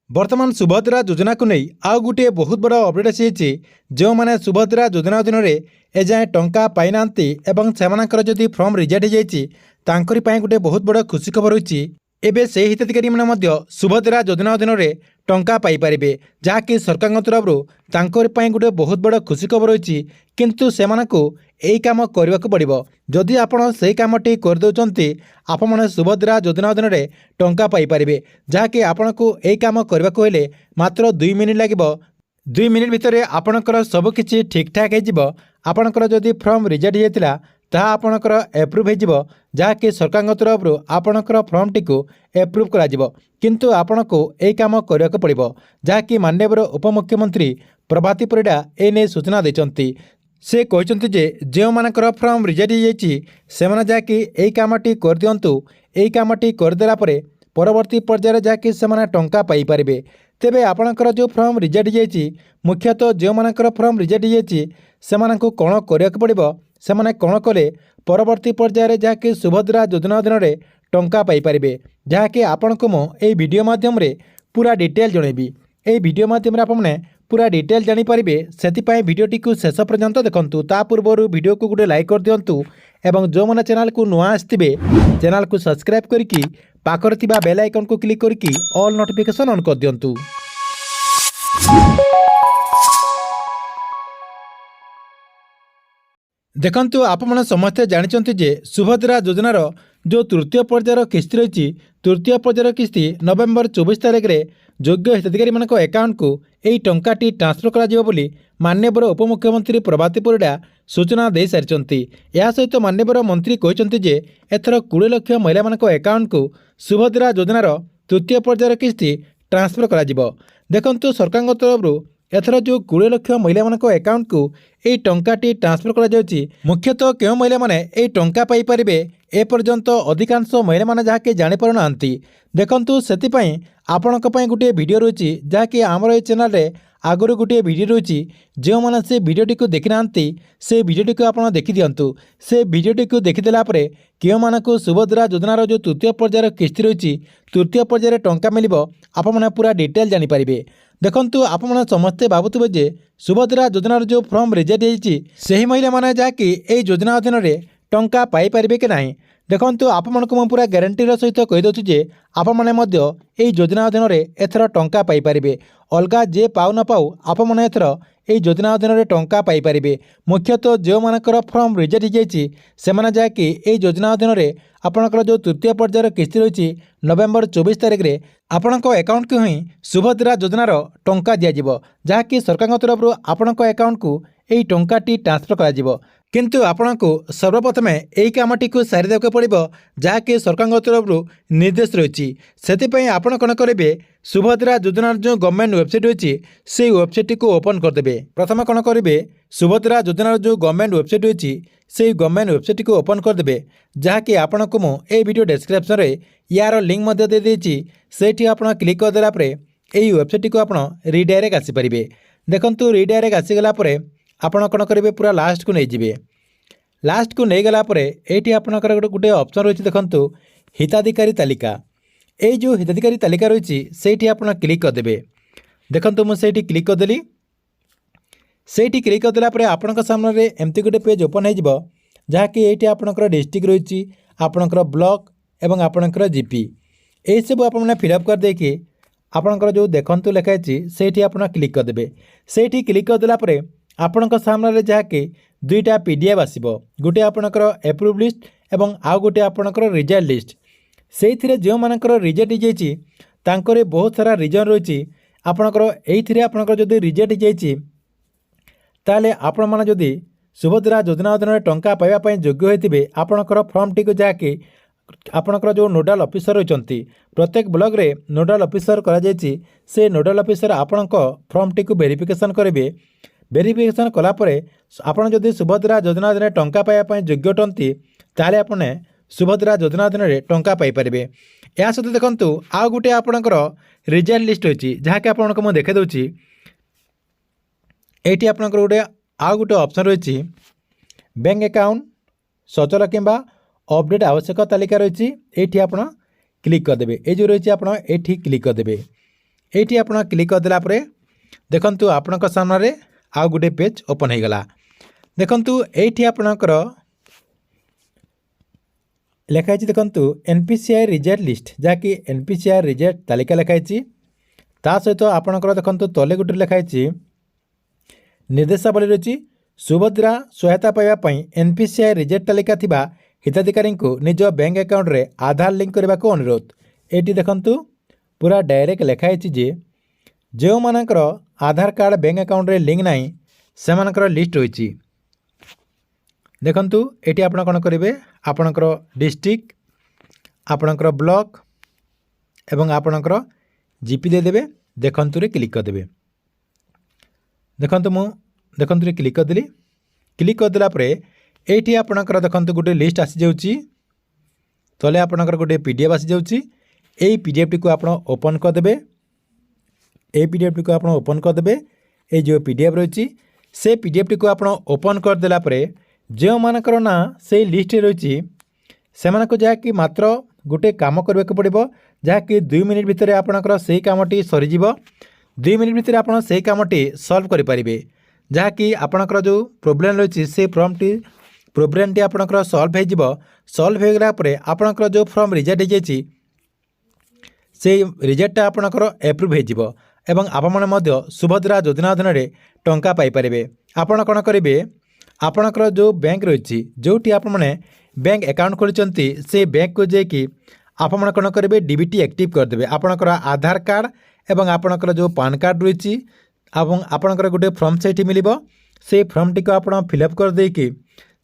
बर्तमान सुभद्रा योजना को नहीं आउ गोटे बहुत बड़ अपडेट आसी जो मैंने सुभद्रा योजना अधीन में एजाएँ टंका पाई ना जदि फर्म रिजेक्ट हो जाए गोटे बहुत बड़ खुशी खबर होती एबे से हिताधिकारी मैंने सुभद्रा योजना अधीन में टंका पाइपर जहाँकि सरकार तरफ गोटे बहुत बड़ खुशी खबर होती किंतु से यही काम करने को पड़ो जदि आपड़ से कमटी करदे आपण सुभद्रा योजना अधीन में टंका पाइपर जहाँकि आपण को यही काम करने को हेले मात्र 2 मिनिट लगे 2 मिनिट भितर आपणकर सबकि ठीक ठाक होपणकर जदि फर्म रिजेक्ट होता ताहा आपणकर एप्रुव हो जहाँकि सरकार तरफ आपणकर फर्म टी एप्रुव किंतु आपण को यही काम करने को पड़ो जहाँकि माननीय उपमुख्यमंत्री प्रभाती परिड़ा एने सूचना देते से कहते जे जो मानकर फर्म रिजेक्ट हो जहाँकि यही कामटी कर दिंतु यही कामटी करदेला परवर्ती पर्यायर जहाँकि से टंका पाइपर तेबे आपणकर जो फर्म रिजेक्ट हो मुख्यतः जो मानकर फर्म रिजेक्ट हो कौन करने को पड़ो से कौन कले परवर्ती पर्यायर जहाँकि सुभद्रा योजना अधीन में टंका पाइपर जहाँकि आपण को मुझे वीडियो माध्यम पूरा डिटेल जनइबी ये वीडियो माध्यम आपने पूरा डिटेल जानीपारे से भिडटी को शेष पर्यंत देखूँ ता पूर्व वीडियो को गोटे लाइक कर दिंतु एवं जो मैंने चैनल को नुआ आसवे चैनल को सब्सक्राइब करके पाखर थिबा बेल आइकन को क्लिक करके ऑल नोटिफिकेशन ऑन कर दिंतु। देखंतु आपण समस्ते जानते जे सुभद्रा योजनार जो तृतीय पर्यायर किस्ती रही तृतीय पर्यायर किस्ती नवेम्बर 24 तारिख में योग्य हिताधिकारी मान अकाउंट को यही टंकाटी ट्रांसफर कर माननीय उपमुख्यमंत्री प्रभाती परिड़ा सूचना दे सारी या सहित माननीय मंत्री कहते एथर 20 लाख महिला मान अकाउंट को सुभद्रा योजनार तृतीय पर्यायर किस्ती ट्रांसफर कर देखंतु सरकार तरफ एथर जो 20 लाख महिला मान अकाउंट को यही टंकाटी ट्रांसफर कर मुख्यतः क्यों महिला माने यही टंका पाइपर एपर्यंत अधिकांश महिला माने जहाँकि जापर ना देखु से आपण गोटे वीडियो रही जहाँकि आमर ये चैनल रे आगुरी गोटे वीडियो रही जो मैंने से वीडियोटी को देखी ना से वीडियोटी को आप देखी दिंतु से वीडियोटी को देखीदेला क्यों मानक सुभद्रा योजनार जो तृतीय पर्यायर किस्ती रही तृतीय पर्यायर टंका मिल आप पूरा डिटेल जानीपारे देखंतु आप समस्ते भावुवे जे सुभद्रा योजनार जो फर्म रिजेक्ट होती से ही महिला माने जहाँकि यही योजना अधीन में टंका पाइपर कि नहीं देखंतु आप पूरा ग्यारंटीर सहित कहीदे जे आप योजना अधीन में एथर टंका पाइपर अलग जे पाऊ न पाऊ आप एथर यही योजना अधीन में टंका पाइपर मुख्यतः जो मानकर फर्म रिजेक्ट हो जहाँकि यही योजना अधीन में आपणकर जो तृतीय पर्यायर किस्ती रही नवेम्बर 24 तारिख में आपण अकाउंट को ही सुभद्रा योजनार टंका दिज्व जहाँकि सरकार तरफ आपण अकाउंट को यही टंकाटी ट्रांसफर कर किंतु आपण को सर्वप्रथमे यही कामटी को सारी देवाक पड़ो जहाँकि सरकार तरफ निर्देश रही से आपण कौन करेंगे सुभद्रा योजनार जो गवर्नमेंट वेबसाइट अच्छी से वेबसाइट को ओपन करदे प्रथम कौन करेंगे सुभद्रा योजनार जो गवर्नमेंट वेबसाइट अच्छी से गवर्नमेंट वेबसाइट को ओपन करदे जहाँकि आपण को मुझे वीडियो डिस्क्रिप्शन में यार लिंक दे देती से आप क्लिक करदेला यही वेबसाइट को आप रिडायरेक्ट आसीपारे देखूँ रिडायरेक्ट आसीगला आपण कौन करेंगे पूरा लास्ट को नहीं जाए लास्ट को नहीं गलापर ये आपंकर गोटे ऑप्शन रही देखूँ हिताधिकारी तालिका ये जो हिताधिकारी तालिका रही से आप क्लिक करदे देखो मुझे क्लिक करदेली से क्लिक करदेला आपण सामने एमती गोटे पेज ओपन हो जहाँकि ये आपंकर डिस्ट्रिक्ट रही आपंकर ब्लॉक एवं आपंकर जीपी यही सब आपने फिलअप कर देकी आपंकर जो देखु लिखाई से क्लिक करदे से क्लिक करदेला आपण सामने जहाँकि 2टा पीडीएफ आसो गोटे आपणकर एप्रुव लिस्ट एवं आउ गोटे आपणकर रिजल्ट लिस्ट से जो मानकर रिजेक्ट होती बहुत सारा रिजन रही आपणकर यही आपणकर जदि रिजेक्ट होती ताले आपण मैंने जदि सुभद्रा योजना अधीन में टंका पाइबापी योग्य होते आपणकर फर्म टी जहाँकि आपणकर जो नोडाल ऑफिसर रही प्रत्येक ब्लॉक रे नोडाल ऑफिसर करा से नोडाल ऑफिसर आपण फर्म टी वेरिफिकेशन करेंगे वेरिफिकेशन कलापर आपड़ जदि सुभद्रा योजना अधीन टंका पाइबापी योग्य अटंती ताले आपने सुभद्रा योजना अधीन में टंका पाइपर या सहित देखूँ आउ गोटे आपणकर रिजल्ट लिस्ट रही जहाँकि आपको मुझे देखा दूँ ये आपणकर गोटे आउ गोटे ऑप्शन रही बैंक अकाउंट सचल कि अपडेट आवश्यक तालिका रही ये आप क्लिक करदे ये जो रही आप क्लिक करदे ये आप क्लिक करदेला देखु आपण सामने आउ गोटे पेज ओपन हो गला। देखु ये आपणकर लिखाई देखु एनपीसीआई रिजल्ट लिस्ट जहाँकि एनपीसीआई रिजल्ट तालिका लिखाई ता सहित आपणकर देखु तले गोटे लिखाई निर्देशावली रही सुभद्रा सहायता पाइबापी एनपीसीआई रिजल्ट तालिका थिबा हिताधिकारी को निज बैंक अकाउंट रे आधार लिंक करने को अनुरोध। ये देखु पूरा डायरेक्ट लिखाई जे जो मानकर आधार कार्ड बैंक अकाउंट रे लिंक नहीं से मानकर लिस्ट रही। देखु ये आप कौन करेंगे आपणकर डिस्ट्रिक्ट आपणकर ब्लॉक एवं आपणकर जीपी देदेवे देखु रे क्लिक करदे। देखु देखु क्लिक करदेली। क्लिक करदेला ये आपणकर देखु गोटे लिस्ट आसी जाऊँगी तले आपणकर गोटे पीडीएफ आसी जाऊँगी। यही पीडीएफ टी को आप ओपन करदे। ये पीडीएफ टी को आप ओपन करदे। ये जो पीडीएफ रही से पीडीएफ टी को आप ओपन करदेला जो मानकर ना से लिस्ट रही से जहाँकि मात्र गोटे काम करने को पड़ो जहाँकि 2 मिनिट भितर आपणकर से कामटी सरीज 2 मिनिट भितर आप कामटी सल्व करेंगे जहाँकि आपणकर जो प्रोब्लेम रही से प्रोब्लेम टी आपणकर सल्व हो गला आपणकर जो फॉर्म रिजेक्ट हो से रिजेक्ट आपणकर एप्रूव हो एवं आपण सुभद्रा योजना अधीन टंका पाइपर। आपण कौन करेंगे आपणकर जो बैंक रही जो आप बैंक अकाउंट खोली से बैंक को जाकि आप कौन करेंगे डीबीटी एक्टिव करदे। आपणकर आधार कार्ड एवं आपणकर जो पान कार्ड रही आपणकर गोटे फॉर्म से मिल से फॉर्म टी को आप फिलअप कर देकी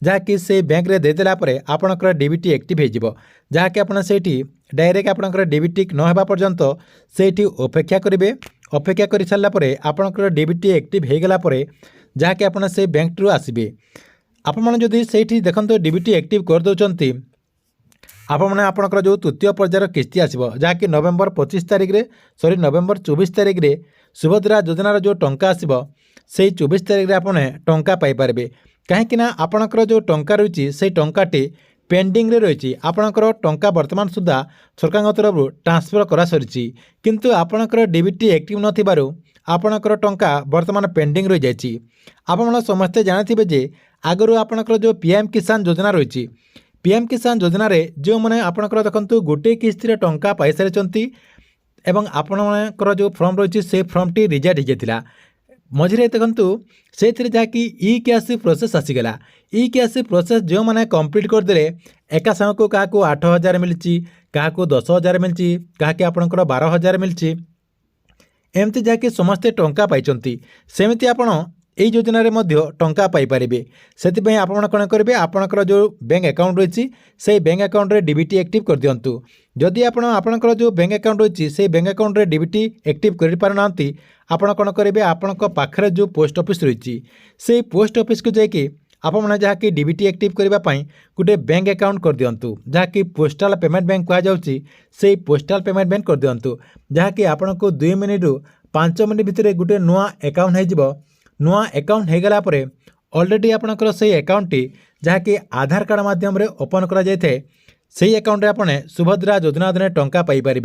जहाँकि से बैंक रे देदेला आपणकर डीबीटी एक्टिव हो जहाँकि आप डायरेक्ट आपणकर डीबीटी न होगा पर्यंत से अपेक्षा करेंगे। अपेक्षा कर सारापर आपणकर डीबीटी एक्टिव हो गला जहाँकि आप से बैंक टू आसबे। आपड़ी से देखते डीबीटी एक्टिव कर दौरान आपणकर जो तृतीय पर्यायर किस्ती आसो जहाँकि नवेम्बर 25 तारिख रे नवेम्बर 24 तारिख रे सुभद्रा योजनार जो टंका आसो से 24 तारिख रे आपने टंका पाइपर कहीं आपणकर जो टंका रही से टंकाटी पेंडिंग रे रही आपणकर टंका वर्तमान सुधा सरकार तरफ ट्रांसफर करा सरी किंतु आपणकर डीबीटी एक्टिव नथिबारु आपणकर टंका वर्तमान पेंडिंग रही जाइए। आपण समस्ते जानते जे आगु आपणकर जो पीएम किसान योजना रही पीएम किसान योजना रे जो मैंने आपणकर देखु गोटे किस्ती टंका पाई सारी एवं आपणकर जो फॉर्म रही से फॉर्म टी रिजेक्ट हो जाता मझे देखु से जहाँकि ई केसी प्रोसेस आसीगला। ई केसी प्रोसेस जो मैंने कंप्लीट करदे एका संग को क्या 8,000 मिली क्या 10,000 मिली क्या आपणकर 12,000 मिली एमती जहाँकि समस्ते टंका पाई सेमती आपण এই যোজনার মধ্যে টঙ্কা পাইপারে से आपण कौन करेंगे आपणकर जो बैंक अकाउंट रही से बैंक अकाउंट रे डीबीटी एक्टिव कर दिंतु। जदि आपणकर जो बैंक अकाउंट रही से बैंक अकाउंट रे डीबीटी एक्टिव कर पारना आपण कौन करेंगे आपण पाखे जो पोस्ट ऑफिस रही से पोस्ट ऑफिस को जाकि आपने जहाँकि डीबीटी एक्टिव करने गोटे बैंक अकाउंट कर दिंतु जहाँकि पोस्टाल पेमेंट बैंक कहुच्छी से पोस्टाल पेमेंट बैंक कर दिंतु जहाँकि आपन को 2 मिनिट 5 मिनिट भितर गोटे नुआ अकाउंट हो नुआ अकाउंट हो गला ऑलरेडी आपणकर से अकाउंट टी जहाँकि आधार कार्ड माध्यम ओपन करा जाए से अकाउंट रे आपने सुभद्रा योजना अधीन टंका पाइपर